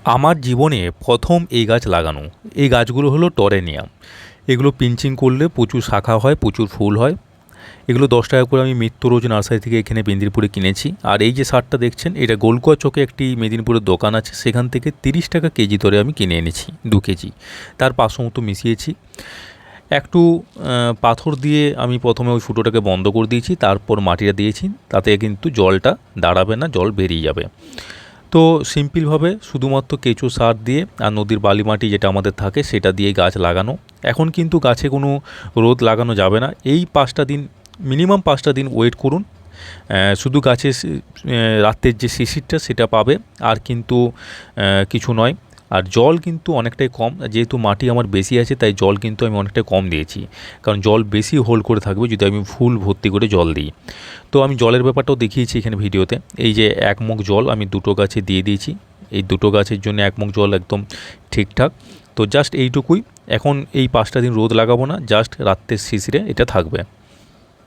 আমার জীবনে প্রথম এই গাছ লাগানো। এই গাছগুলো হলো টরেনিয়াম। এগুলো পিঞ্চিং করলে প্রচুর শাখা হয়, প্রচুর ফুল হয়। এগুলো 10 টাকা করে আমি মিত্র রোজ নার্সারি থেকে এখানে মেদিনীপুরে কিনেছি। আর এই যে সারটা দেখছেন, এটা গোলকুয়া চকে একটি মেদিনীপুরের দোকান আছে, সেখান থেকে 30 টাকা কেজি ধরে আমি কিনে এনেছি 2 কেজি। তার 500 মতো মিশিয়েছি। একটু পাথর দিয়ে আমি প্রথমে ওই ফুটোটাকে বন্ধ করে দিয়েছি, তারপর মাটিটা দিয়েছি। তাতে কিন্তু জলটা দাঁড়াবে না, জল বেরিয়ে যাবে। তো সিম্পলভাবে শুধুমাত্র কেঁচো সার দিয়ে আর নদীর বালি মাটি যেটা আমাদের থাকে সেটা দিয়ে গাছ লাগানো। এখন কিন্তু গাছে কোনো রোদ লাগানো যাবে না। এই 5টা দিন, মিনিমাম 5টা দিন ওয়েট করুন। শুধু গাছের রাতের যে শিশিরটা সেটা পাবে, আর কিন্তু কিছু নয়। আর জল কিন্তু অনেকটাই কম, যেহেতু মাটি আমার বেশি আছে তাই জল কিন্তু আমি অনেকটাই কম দিয়েছি, কারণ জল বেশি হোল্ড করে থাকবে যদি আমি ফুল ভর্তি করে জল দিই। তো আমি জলের ব্যাপারটাও দেখিয়েছি এখানে ভিডিওতে। এই যে 1 মগ জল আমি 2টো গাছে দিয়ে দিয়েছি। এই 2টো গাছের জন্য 1 মগ জল একদম ঠিকঠাক। তো জাস্ট এইটুকুই। এখন এই 5টা দিন রোদ লাগাবো না, জাস্ট রাত্রের শিশিরে এটা থাকবে।